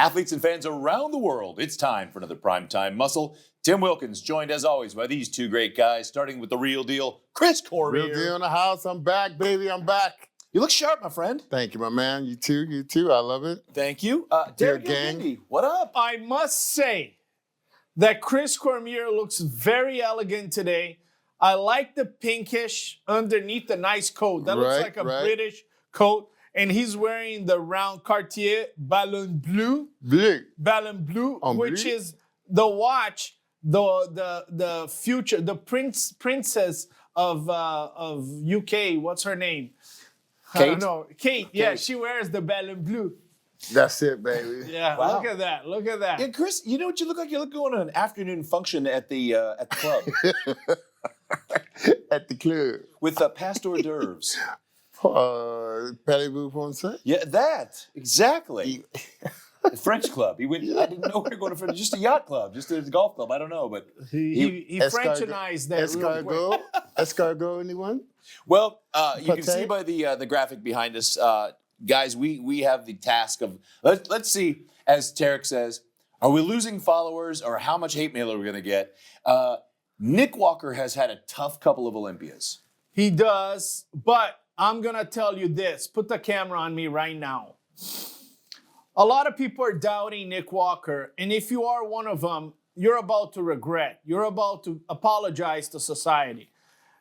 Athletes and fans around the world, it's time for another Primetime Muscle. Tim Wilkins, joined as always by these two great guys, starting with the real deal, Chris Cormier. Real deal in the house. I'm back, baby. I'm back. You look sharp, my friend. Thank you, my man. You too. I love it. Thank you. Dear Derek gang. Gilgindi, what up? I must say that Chris Cormier looks very elegant today. I like the pinkish underneath the nice coat. That looks like a British coat. And he's wearing the round Cartier Ballon Bleu. Ballon Bleu, which is the watch, the future, the princess of UK. What's her name? Kate? I don't know. Kate. Yeah, she wears the Ballon Bleu. That's it, baby. Yeah, Wow. Look at that. Look at that. Yeah, Chris, you know what you look like? You look going to an afternoon function at the club At the club. with Pastor d'oeuvres. Parlez-vous français? Yeah, that exactly. The French club. He went. I didn't know we were going to just a yacht club, just a golf club. I don't know, but He Frenchanized that real quick. Escargot? Escargot, anyone? well, you can see by the graphic behind us, guys. We have the task of let's see, as Tarek says, are we losing followers or how much hate mail are we going to get? Nick Walker has had a tough couple of Olympias. He does, but I'm going to tell you this. Put the camera on me right now. A lot of people are doubting Nick Walker, and if you are one of them, you're about to regret. You're about to apologize to society.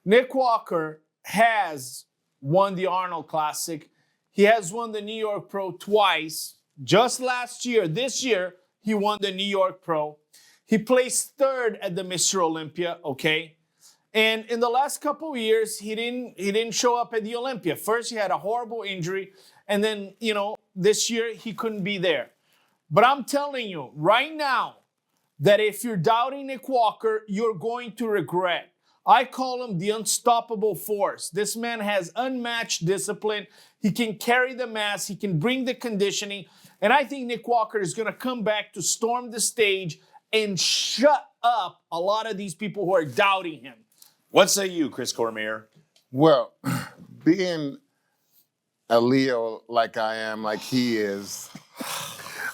Nick Walker has won the Arnold Classic. He has won the New York Pro twice. Just last year, this year, he won the New York Pro. He placed third at the Mr. Olympia, okay? And in the last couple of years, he didn't show up at the Olympia. First, he had a horrible injury, and then, this year he couldn't be there. But I'm telling you right now that if you're doubting Nick Walker, you're going to regret. I call him the unstoppable force. This man has unmatched discipline. He can carry the mass. He can bring the conditioning. And I think Nick Walker is going to come back to storm the stage and shut up a lot of these people who are doubting him. What say you, Chris Cormier? Well, being a Leo like I am, like he is,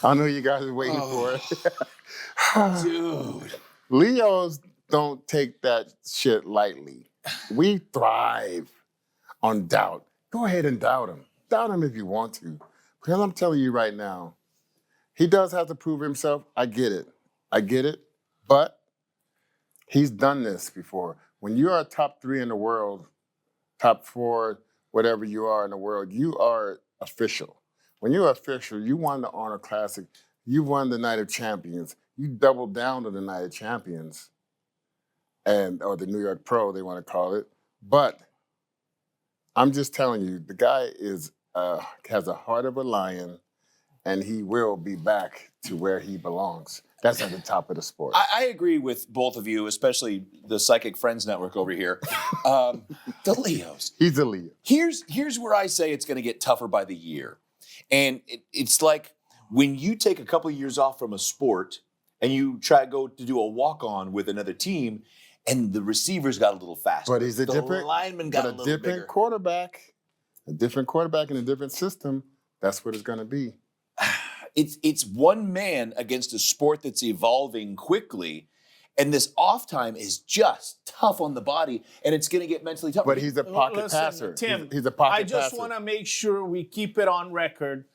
I know you guys are waiting for it. Dude. Leos don't take that shit lightly. We thrive on doubt. Go ahead and doubt him. Doubt him if you want to. Because I'm telling you right now, he does have to prove himself. I get it. But he's done this before. When you are top 3 in the world, top 4, whatever you are in the world, you are official. When you're official, you won the Arnold Classic, you won the Night of Champions, you doubled down to the Night of Champions, or the New York Pro, they want to call it. But I'm just telling you, the guy has a heart of a lion, and he will be back to where he belongs. That's at the top of the sport. I agree with both of you, especially the Psychic Friends Network over here. The Leos. He's a Leo. Here's where I say it's going to get tougher by the year. And it's like when you take a couple of years off from a sport and you try to go to do a walk-on with another team and the receivers got a little faster. But he's a different lineman got a little bigger. different quarterback. A different quarterback in a different system. That's what it's going to be. It's one man against a sport that's evolving quickly, and this off time is just tough on the body, and it's going to get mentally tough. But he's a pocket passer. Tim, he's a pocket I just want to make sure we keep it on record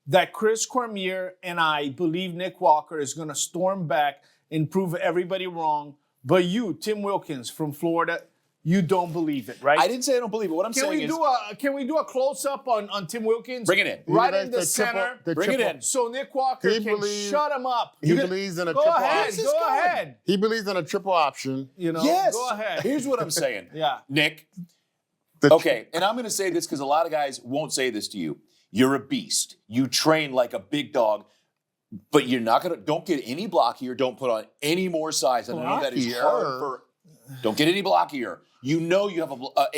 that Chris Cormier and I believe Nick Walker is going to storm back and prove everybody wrong. But you, Tim Wilkins from Florida, you don't believe it, right? I didn't say I don't believe it. What I'm saying is... Can we do a close-up on Tim Wilkins? Bring it in. Right in the center. Bring it in. So Nick Walker can shut him up. He believes in a triple option. Go ahead. He believes in a triple option. Yes. Go ahead. Here's what I'm saying. Yeah. Nick. Okay, and I'm going to say this because a lot of guys won't say this to you. You're a beast. You train like a big dog, but you're not going to... Don't get any blockier. Don't put on any more size. I know that is hard for... Don't get any blockier. You know you have a what?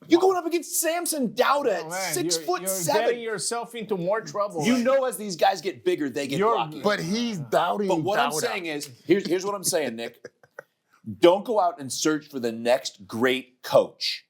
You're going up against Samson Dowda at 6'7". You're getting yourself into more trouble. You know, as these guys get bigger, they get blockier. But he's doubting. But what I'm saying is, here's what I'm saying, Nick. Don't go out and search for the next great coach.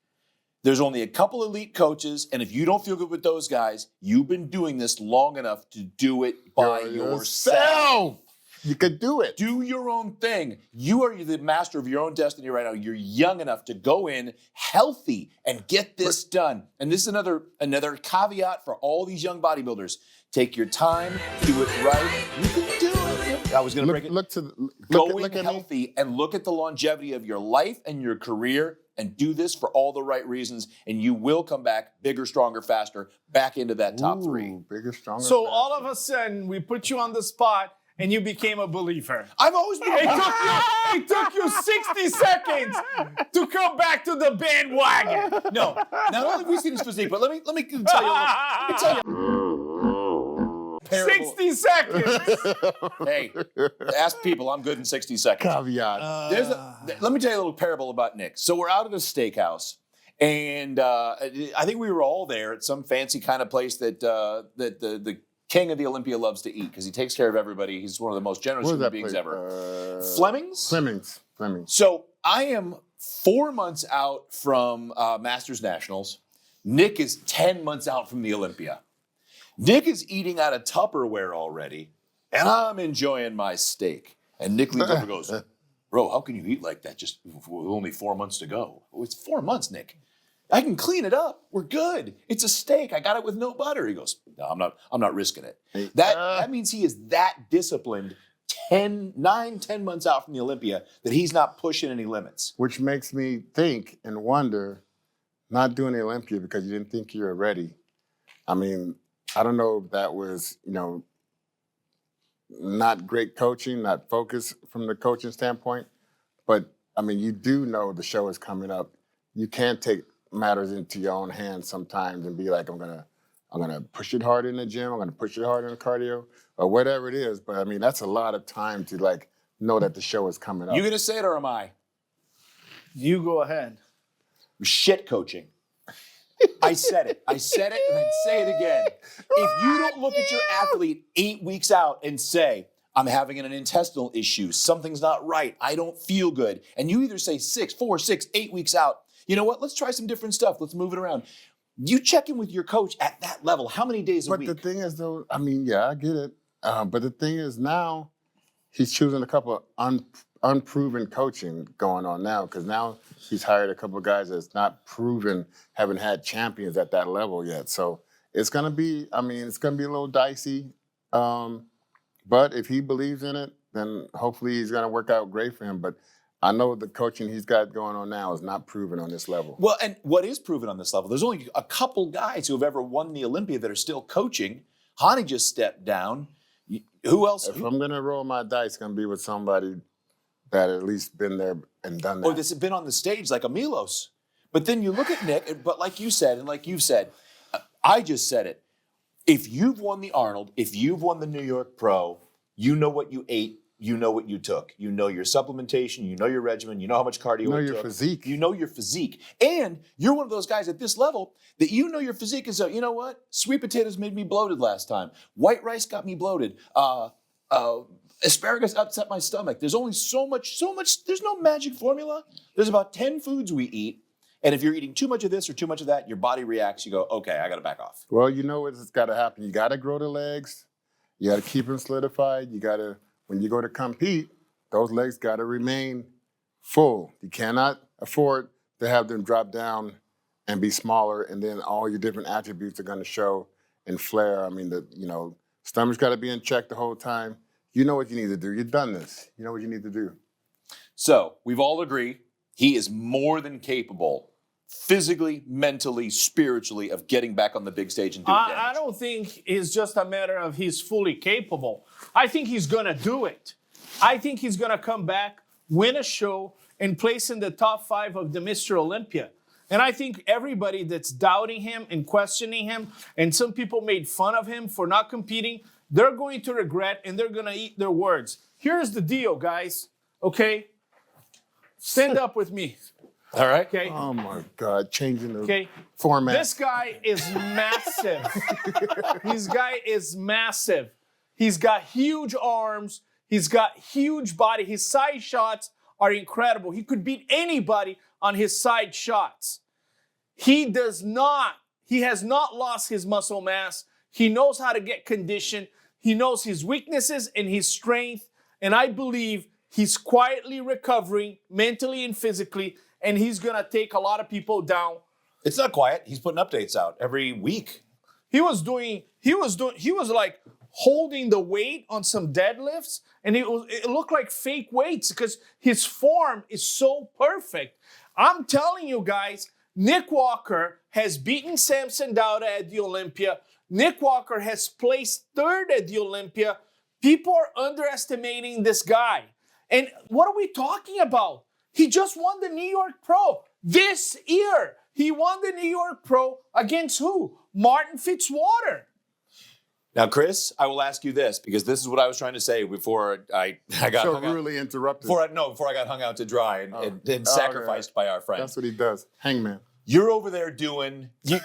There's only a couple elite coaches, and if you don't feel good with those guys, you've been doing this long enough to do it by yourself. You could do it. Do your own thing. You are the master of your own destiny right now. You're young enough to go in healthy and get this done. And this is another caveat for all these young bodybuilders. Take your time, do it right. You can do it. I was going to break it. Look healthy and look at the longevity of your life and your career and do this for all the right reasons, and you will come back bigger, stronger, faster, back into that top three. Bigger, stronger, So faster. all of a sudden, we put you on the spot, and you became a believer. I've always been a believer. It took you 60 seconds to come back to the bandwagon. No, not only have we seen his physique, but let me tell you. Let me tell you. 60 seconds. Hey, ask people. I'm good in 60 seconds. Caveat. Let me tell you a little parable about Nick. So we're out at a steakhouse, and I think we were all there at some fancy kind of place that the king of the Olympia loves to eat because he takes care of everybody. He's one of the most generous human beings ever. Fleming's? Fleming's. So I am 4 months out from Masters Nationals. Nick is 10 months out from the Olympia. Nick is eating out of Tupperware already, and I'm enjoying my steak. And Nick leans over and goes, bro, how can you eat like that just with only 4 months to go? Oh, it's 4 months, Nick. I can clean it up. We're good. It's a steak. I got it with no butter. He goes, no, I'm not risking it. That means he is that disciplined 10 months out from the Olympia that he's not pushing any limits. Which makes me think and wonder, not doing the Olympia because you didn't think you were ready. I mean, I don't know if that was, not great coaching, not focus from the coaching standpoint. But, I mean, you do know the show is coming up. You can't take matters into your own hands sometimes and be like, I'm gonna push it hard in the gym, I'm gonna push it hard in the cardio, or whatever it is. But, I mean, that's a lot of time to, know that the show is coming up. You going to say it or am I? You go ahead. Shit coaching. I said it and I'd say it again. If you don't look at your athlete 8 weeks out and say, I'm having an intestinal issue, something's not right, I don't feel good, and you either say 4, 6, 8 weeks out, you know what, let's try some different stuff, let's move it around. You check in with your coach at that level. How many days a week? But the thing is, though, I mean, yeah, I get it. But the thing is now he's choosing a couple of unproven coaching going on now because now he's hired a couple of guys that's not proven, haven't had champions at that level yet. So it's going to be, a little dicey. But if he believes in it, then hopefully he's going to work out great for him. But I know the coaching he's got going on now is not proven on this level. Well, and what is proven on this level? There's only a couple guys who have ever won the Olympia that are still coaching. Hani just stepped down. Who else? If I'm going to roll my dice, it's going to be with somebody that at least been there and done that. Or that's been on the stage like a Milos. But then you look at Nick, but like you said, and like you've said, I just said it. If you've won the Arnold, if you've won the New York Pro, you know what you ate, you know what you took. You know your supplementation, you know your regimen, you know how much cardio you know it your took. physique. You know your physique. And you're one of those guys at this level that you know your physique is, you know what? Sweet potatoes made me bloated last time. White rice got me bloated. Asparagus upset my stomach. There's only so much, there's no magic formula. There's about 10 foods we eat. And if you're eating too much of this or too much of that, your body reacts. You go, okay, I got to back off. Well, you know what's got to happen. You got to grow the legs. You got to keep them solidified. You got to, when you go to compete, those legs got to remain full. You cannot afford to have them drop down and be smaller, and then all your different attributes are going to show and flare. I mean, stomach's got to be in check the whole time. You know what you need to do. You've done this. You know what you need to do. So we've all agreed he is more than capable, physically, mentally, spiritually, of getting back on the big stage and doing damage. I don't think it's just a matter of he's fully capable. I think he's going to do it. I think he's going to come back, win a show, and place in the top 5 of the Mr. Olympia. And I think everybody that's doubting him and questioning him, and some people made fun of him for not competing, they're going to regret and they're going to eat their words. Here's the deal, guys. Okay? Stand up with me. All right. Okay. Oh my God, changing the format. This guy is massive. This guy is massive. He's got huge arms. He's got huge body. His side shots are incredible. He could beat anybody on his side shots. he has not lost his muscle mass. He knows how to get conditioned. He knows his weaknesses and his strength. And I believe he's quietly recovering mentally and physically, and he's going to take a lot of people down. It's not quiet. He's putting updates out every week. He was like holding the weight on some deadlifts, and it looked like fake weights because his form is so perfect. I'm telling you guys, Nick Walker has beaten Samson Dauda at the Olympia. Nick Walker has placed third at the Olympia. People are underestimating this guy. And what are we talking about? He just won the New York Pro this year. He won the New York Pro against who? Martin Fitzwater. Now, Chris, I will ask you this, because this is what I was trying to say before I got so hung out. really interrupted. Before I got hung out to dry and sacrificed by our friend. That's what he does. Hangman. You're over there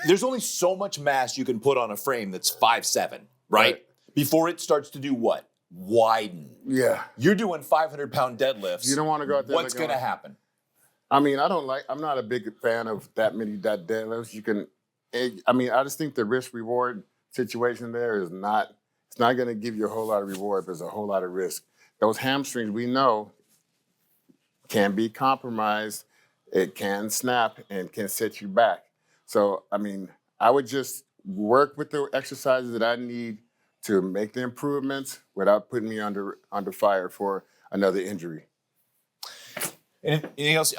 there's only so much mass you can put on a frame that's 5'7", right? Before it starts to do what? Widen. Yeah. You're doing 500-pound deadlifts. You don't want to go out there. What's going to happen? I mean, I'm not a big fan of that deadlifts. I just think the risk-reward situation there it's not going to give you a whole lot of reward, but there's a whole lot of risk. Those hamstrings, we know, can be compromised. It can snap and can set you back. So, I mean, I would just work with the exercises that I need to make the improvements without putting me under fire for another injury. Anything else?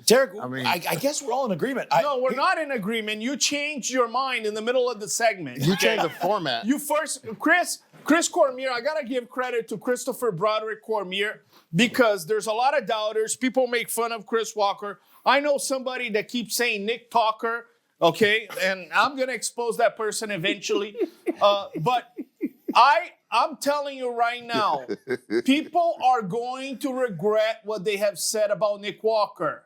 Derek, I guess we're all in agreement. No, we're not in agreement. You changed your mind in the middle of the segment. You changed the format. You first, Chris Cormier, I got to give credit to Christopher Broderick Cormier because there's a lot of doubters. People make fun of Chris Walker. I know somebody that keeps saying Nick Talker, okay? And I'm going to expose that person eventually. But I'm telling you right now, people are going to regret what they have said about Nick Walker.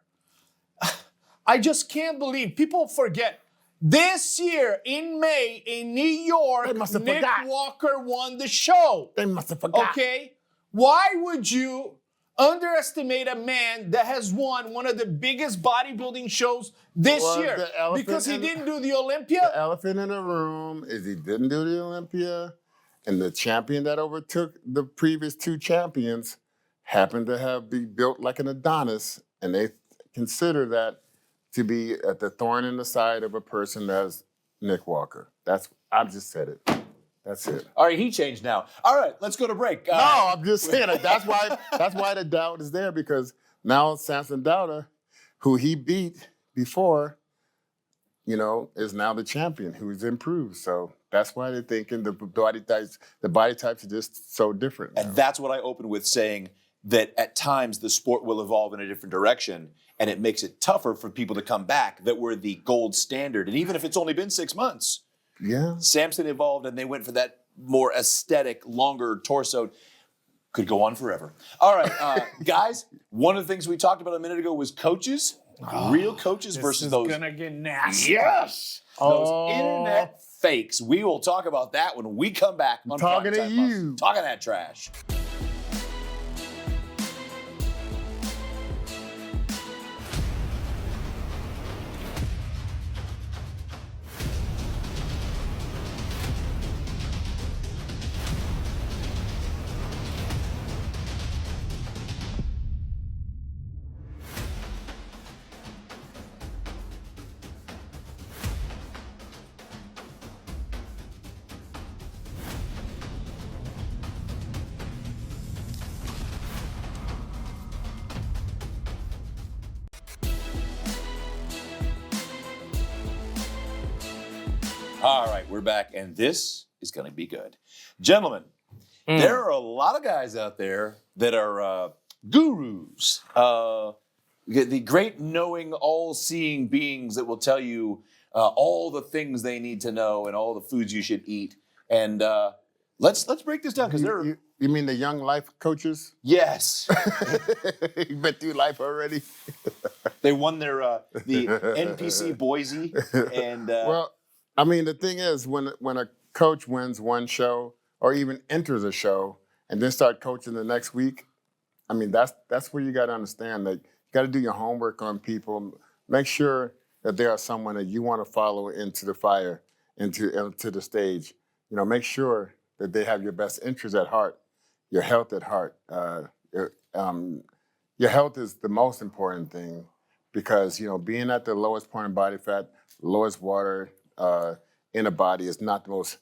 I just can't believe people forget. This year in May in New York, Nick Walker won the show. They must have forgot. Okay? Why would you underestimate a man that has won one of the biggest bodybuilding shows this year? Because he didn't do the Olympia? The elephant in the room is he didn't do the Olympia, and the champion that overtook the previous two champions happened to be built like an Adonis, and they consider that to be at the thorn in the side of a person that's Nick Walker. I've just said it. That's it. All right, he changed now. All right, let's go to break. No, I'm just saying that's why the doubt is there, because now Samson Dauda, who he beat before, is now the champion who's improved. So that's why they're thinking the body types are just so different now. And that's what I opened with, saying that at times the sport will evolve in a different direction, and it makes it tougher for people to come back that were the gold standard. And even if it's only been 6 months, Samson evolved and they went for that more aesthetic, longer torso. Could go on forever. All right, guys, one of the things we talked about a minute ago was coaches, real coaches versus those. This is going to get nasty. Yes! Those internet fakes. We will talk about that when we come back on Talking to you. Talking that trash. All right, we're back, and this is going to be good. Gentlemen, there are a lot of guys out there that are gurus, the great knowing, all-seeing beings that will tell you all the things they need to know and all the foods you should eat. And let's break this down, because they're... You mean the young life coaches? Yes. You've been through life already? They won their the NPC Boise, and... well, I mean, the thing is, when a coach wins one show or even enters a show and then start coaching the next week, I mean, that's where you got to understand that you got to do your homework on people. Make sure that they are someone that you want to follow into the fire, into the stage. Make sure that they have your best interests at heart, your health at heart. Your health is the most important thing because, being at the lowest point of body fat, lowest water in a body is not the most,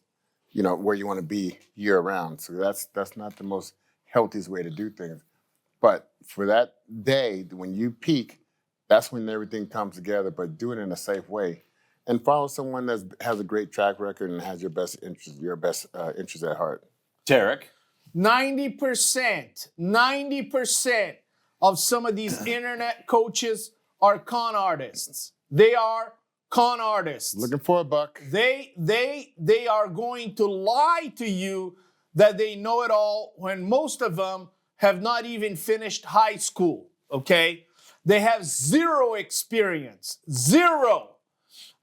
where you want to be year round. So that's not the most healthiest way to do things. But for that day, when you peak, that's when everything comes together, but do it in a safe way. And follow someone that has a great track record and has your best interests at heart. Tarek? 90% of some of these internet coaches are con artists. They are con artists. Looking for a buck. They are going to lie to you that they know it all when most of them have not even finished high school, okay? They have zero experience, zero.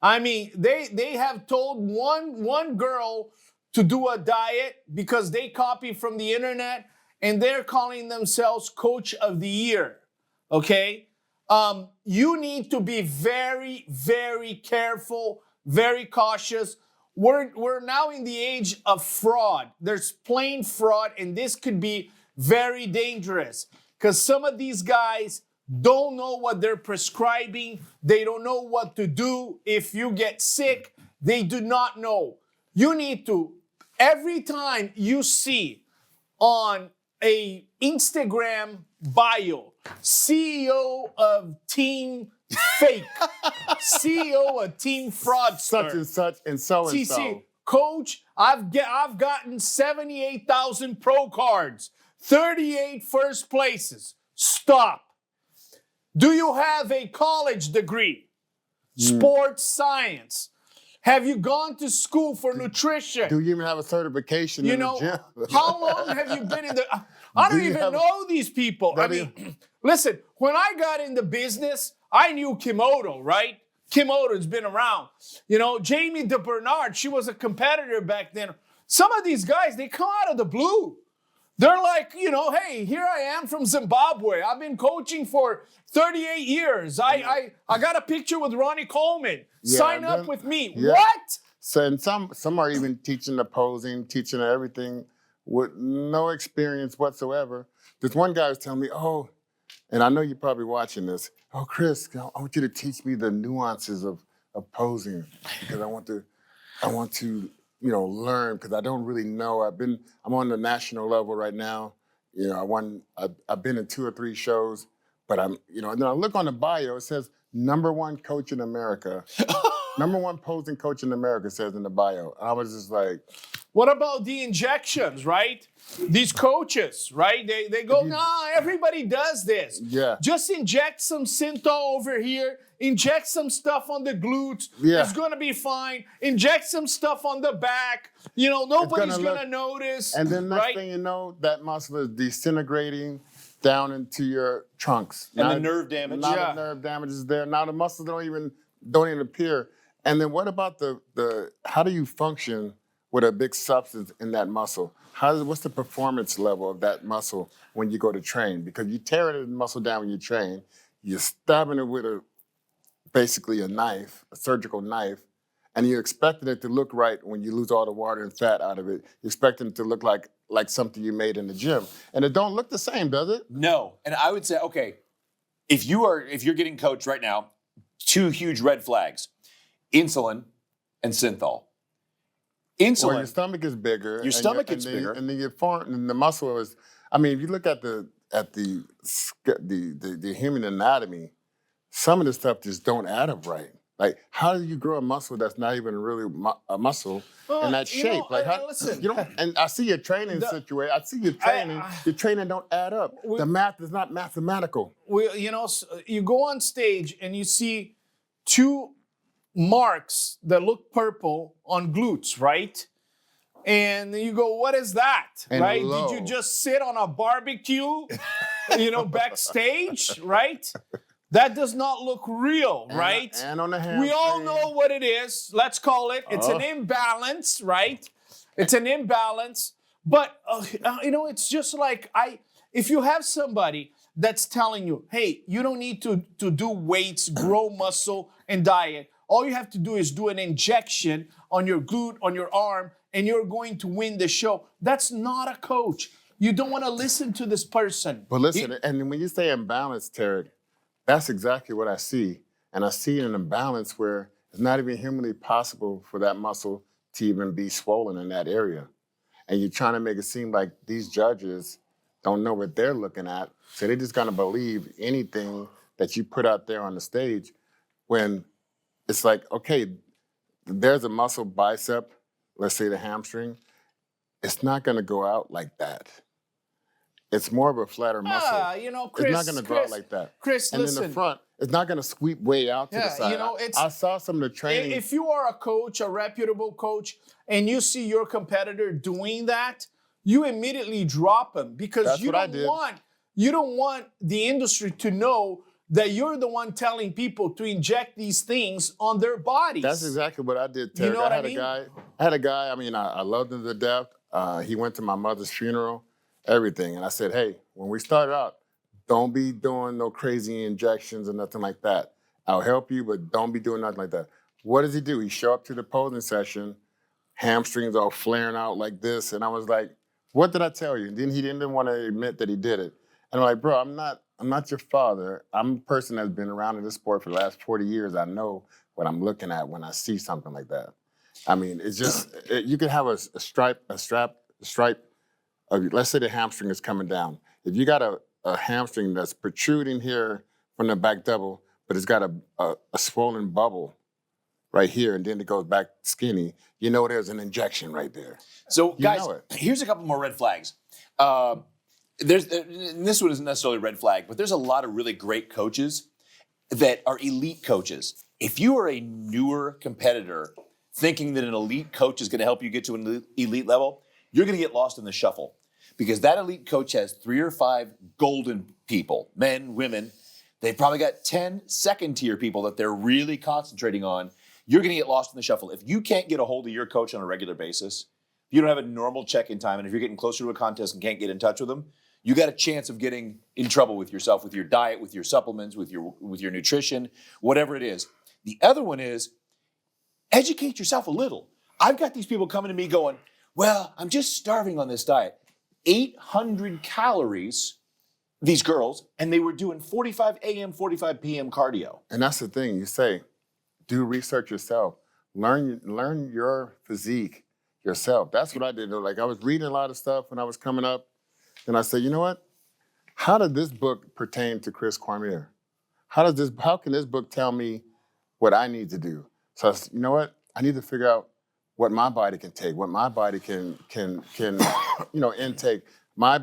I mean, they have told one girl to do a diet because they copy from the internet and they're calling themselves Coach of the Year, okay? You need to be very, very careful, very cautious. We're now in the age of fraud. There's plain fraud, and this could be very dangerous because some of these guys don't know what they're prescribing. They don't know what to do. If you get sick, they do not know. You need to, every time you see on a Instagram bio, CEO of Team Fake, CEO of Team Fraudster, such and such and so and so. Coach, I've gotten 78,000 pro cards, 38 first places. Stop. Do you have a college degree? Sports science. Have you gone to school for nutrition? Do you even have a certification in the gym? How long have you been in the... I don't even know these people. I mean, listen, when I got into business, I knew Kimoto, right? Kimoto's been around. Jamie DeBernard, she was a competitor back then. Some of these guys, they come out of the blue. They're like, hey, here I am from Zimbabwe. I've been coaching for 38 years. I got a picture with Ronnie Coleman. Sign up with me. Yeah. What? So, and some are even teaching the posing, teaching everything with no experience whatsoever. This one guy was telling me, and I know you're probably watching this. Oh, Chris, I want you to teach me the nuances of posing because I want to learn because I don't really know. I'm on the national level right now. I've been in 2 or 3 shows, but and then I look on the bio, it says #1 coach in America. #1 posing coach in America says in the bio. And I was just like, what about the injections, right? These coaches, right? They go, everybody does this. Yeah. Just inject some Synthol over here. Inject some stuff on the glutes. Yeah. It's going to be fine. Inject some stuff on the back. Nobody's going to notice. And then next thing you know, that muscle is disintegrating down into your trunks. And the nerve damage. The nerve damage is there. Now the muscles don't even appear. And then what about the how do you function with a big substance in that muscle? What's the performance level of that muscle when you go to train? Because you're tearing the muscle down when you train. You're stabbing it with basically a knife, a surgical knife, and you're expecting it to look right when you lose all the water and fat out of it. You're expecting it to look like something you made in the gym. And it don't look the same, does it? No. And I would say, okay, if you're getting coached right now, 2 huge red flags: insulin and Synthol. Insulin. Well, your stomach is bigger. Your stomach gets bigger. And then the muscle is, I mean, if you look at the human anatomy, some of the stuff just don't add up right. Like, how do you grow a muscle that's not even really a muscle in that shape? Listen, and I see your training situation. I see your training. Your training don't add up. The math is not mathematical. You go on stage and you see 2 marks that look purple on glutes, right? And you go, what is that? And right? low. Did you just sit on a barbecue, backstage, right? That does not look real, right? And on the hamstring. We all know what it is. Let's call it. It's an imbalance, right? It's an imbalance. But, it's just like if you have somebody, that's telling you, hey, you don't need to do weights, grow muscle, and diet. All you have to do is do an injection on your glute, on your arm, and you're going to win the show. That's not a coach. You don't want to listen to this person. But listen, and when you say imbalance, Terry, that's exactly what I see. And I see an imbalance where it's not even humanly possible for that muscle to even be swollen in that area. And you're trying to make it seem like these judges don't know what they're looking at. So they're just going to believe anything that you put out there on the stage when it's like, okay, there's a muscle bicep, let's say the hamstring. It's not going to go out like that. It's more of a flatter muscle. You know, Chris. It's not going to go out like that. Chris, and listen. in the front, it's not going to sweep way out to the side. You know, I saw some of the training. If you are a coach, a reputable coach, and you see your competitor doing that, you immediately drop him because you don't want the industry to know that you're the one telling people to inject these things on their bodies. That's exactly what I did, Terry. You know what I had a guy, I loved him to death. He went to my mother's funeral, everything. And I said, hey, when we started out, don't be doing no crazy injections or nothing like that. I'll help you, but don't be doing nothing like that. What does he do? He show up to the posing session, hamstrings all flaring out like this. And I was like, what did I tell you? And then he didn't want to admit that he did it. And I'm like, bro, I'm not your father. I'm a person that's been around in this sport for the last 40 years. I know what I'm looking at when I see something like that. I mean, it's just, you can have a stripe, let's say the hamstring is coming down. If you got a hamstring that's protruding here from the back double, but it's got a swollen bubble right here, and then it goes back skinny, you know there's an injection right there. So, guys, here's a couple more red flags. This one isn't necessarily a red flag, but there's a lot of really great coaches that are elite coaches. If you are a newer competitor thinking that an elite coach is going to help you get to an elite level, you're going to get lost in the shuffle because that elite coach has 3 or 5 golden people, men, women. They've probably got 10 second-tier people that they're really concentrating on. You're going to get lost in the shuffle. If you can't get a hold of your coach on a regular basis, if you don't have a normal check-in time, and if you're getting closer to a contest and can't get in touch with them, you got a chance of getting in trouble with yourself, with your diet, with your supplements, with your nutrition, whatever it is. The other one is educate yourself a little. I've got these people coming to me going, well, I'm just starving on this diet. 800 calories, these girls, and they were doing 45 a.m., 45 p.m. cardio. And that's the thing, you say, do research yourself. Learn your physique yourself. That's what I did. Like, I was reading a lot of stuff when I was coming up, and I said, you know what? How did this book pertain to Chris Cormier? How can this book tell me what I need to do? So I said, you know what? I need to figure out what my body can take, what my body can intake, my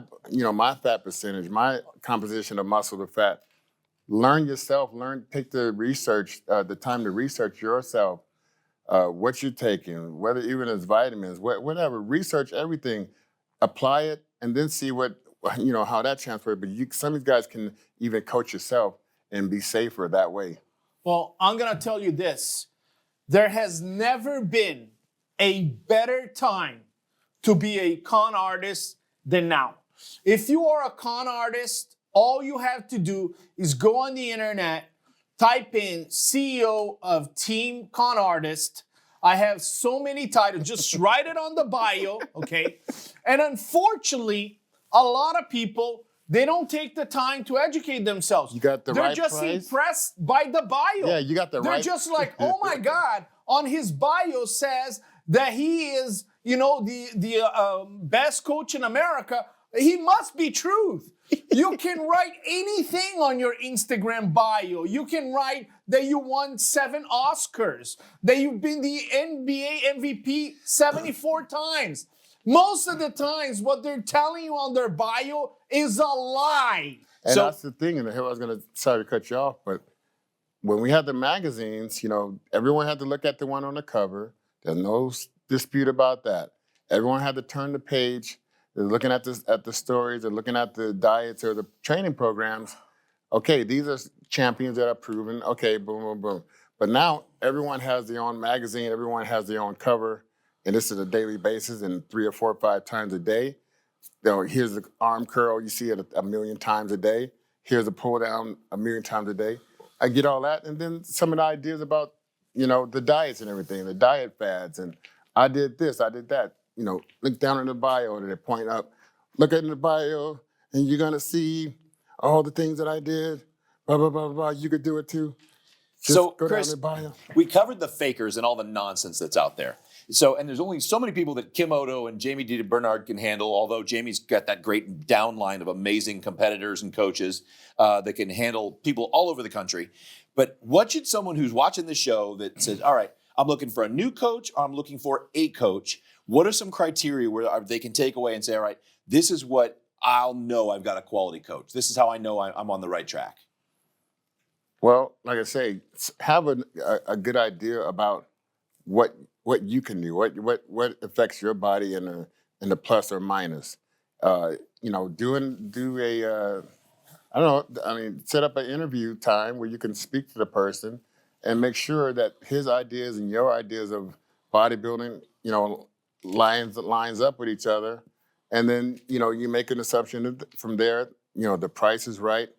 fat percentage, my composition of muscle to fat. Learn yourself, take the research, the time to research yourself, what you're taking, whether even it's vitamins, whatever, research everything, apply it, and then see how that transfers. But some of these guys can even coach yourself and be safer that way. Well, I'm going to tell you this. There has never been a better time to be a con artist than now. If you are a con artist, all you have to do is go on the internet, type in CEO of Team Con Artist. I have so many titles. Just write it on the bio, okay? And unfortunately, a lot of people, they don't take the time to educate themselves. You got the right They're just price. impressed by the bio. Yeah, you got the They're right. They're just like, oh my God, on his bio says that he is, the best coach in America. He must be truth. You can write anything on your Instagram bio. You can write that you won 7 Oscars, that you've been the NBA MVP 74 times. Most of the times, what they're telling you on their bio is a lie. And that's the thing, and here I was sorry to cut you off, but when we had the magazines, everyone had to look at the one on the cover. There's no dispute about that. Everyone had to turn the page. They're looking at the stories. They're looking at the diets or the training programs. Okay, these are champions that are proven. Okay, boom, boom, boom. But now everyone has their own magazine. Everyone has their own cover. And this is a daily basis and 3 or 4 or 5 times a day. Here's the arm curl. You see it a million times a day. here's a pull down 1,000,000 times a day. I get all that, and then some of the ideas about, the diets and everything, the diet fads, and I did this, I did that. Look down in the bio and they point up. Look at the bio, and you're gonna see all the things that I did. Blah blah blah blah. You could do it too. Just So, go Chris, down the bio. we covered the fakers and all the nonsense that's out there. So, and there's only so many people that Kim Odo and Jamie D. Bernard can handle, although Jamie's got that great downline of amazing competitors and coaches that can handle people all over the country. But what should someone who's watching the show that says, all right, I'm looking for a new coach or I'm looking for a coach, what are some criteria where they can take away and say, all right, this is what I'll know I've got a quality coach. This is how I know I'm on the right track. Well, like I say, have a good idea about what you can do, what affects your body in the plus or minus. I don't know. I mean, set up an interview time where you can speak to the person and make sure that his ideas and your ideas of bodybuilding, lines up with each other. And then, you make an assumption from there, the price is right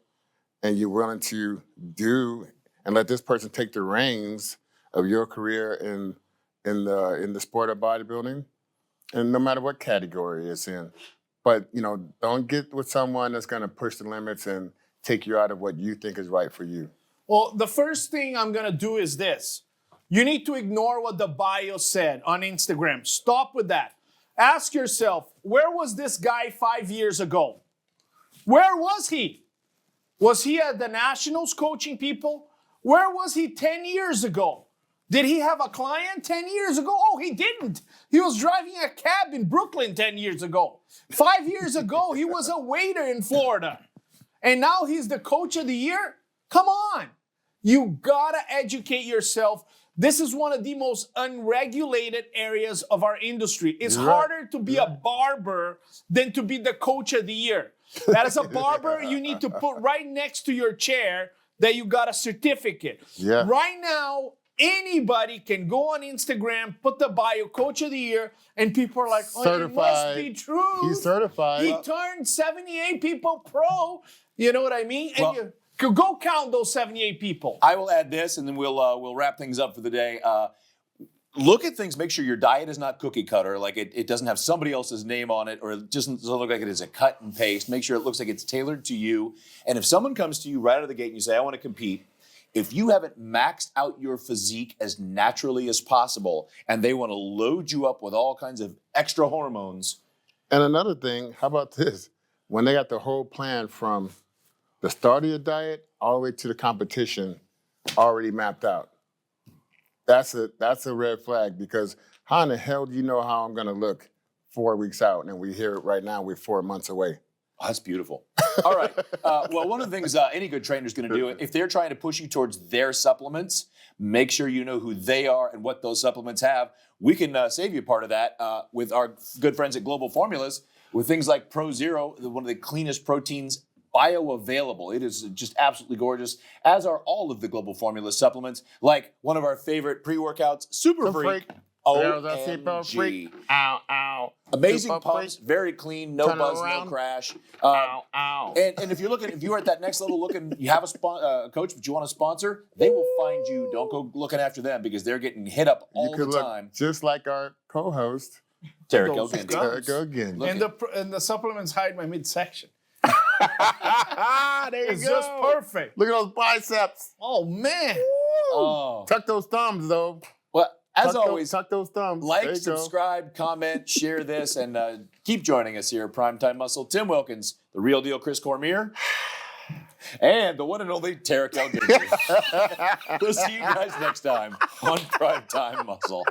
and you're willing to do and let this person take the reins of your career in the sport of bodybuilding, and no matter what category it's in. But, don't get with someone that's going to push the limits and take you out of what you think is right for you. Well, the first thing I'm going to do is this. You need to ignore what the bio said on Instagram. Stop with that. Ask yourself, where was this guy 5 years ago? Where was he? Was he at the Nationals coaching people? Where was he 10 years ago? Did he have a client 10 years ago? Oh, he didn't. He was driving a cab in Brooklyn 10 years ago. 5 years ago, he was a waiter in Florida. And now he's the coach of the year? Come on. You gotta educate yourself. This is one of the most unregulated areas of our industry. It's harder to be a barber than to be the coach of the year. That is a barber you need to put right next to your chair that you got a certificate. Yeah. Right now, anybody can go on Instagram, put the bio coach of the year, and people are like, oh, Certified. it must be true. He's certified. He turned 78 people pro. You know what I mean? And Well, you go count those 78 people. I will add this, and then we'll wrap things up for the day. Look at things. Make sure your diet is not cookie cutter, like it doesn't have somebody else's name on it, or it just doesn't look like it is a cut and paste. Make sure it looks like it's tailored to you. And if someone comes to you right out of the gate and you say, I want to compete, if you haven't maxed out your physique as naturally as possible, and they want to load you up with all kinds of extra hormones. And another thing, how about this? When they got the whole plan from the start of your diet all the way to the competition already mapped out. That's a red flag, because how in the hell do you know how I'm going to look 4 weeks out? And we hear it right now, we're 4 months away. Oh, that's beautiful. All right. Well, one of the things any good trainer is going to do, if they're trying to push you towards their supplements, make sure you know who they are and what those supplements have. We can save you part of that with our good friends at Global Formulas with things like Pro Zero, one of the cleanest proteins bioavailable. It is just absolutely gorgeous, as are all of the Global Formula supplements, like one of our favorite pre-workouts, Super Freak. OMG. Ow, ow. Amazing Super pumps, Freak. very clean, no Turn buzz, around. no crash. Ow, ow. And if you're at that next level looking, you have a coach, but you want a sponsor, they will find you. Don't go looking after them, because they're getting hit up all the time. Just like our co-host. Tarek Those Elgin. guns. Go again. Look And the supplements hide my midsection. There you It's go. just perfect. Look at those biceps. Oh, man. Oh. Tuck those thumbs, though. Well, as always, tuck those thumbs. There like, you go. subscribe, comment, share this, and keep joining us here at Primetime Muscle. Tim Wilkins, the real deal Chris Cormier, and the one and only Tarek Elgin. We'll see you guys next time on Primetime Muscle.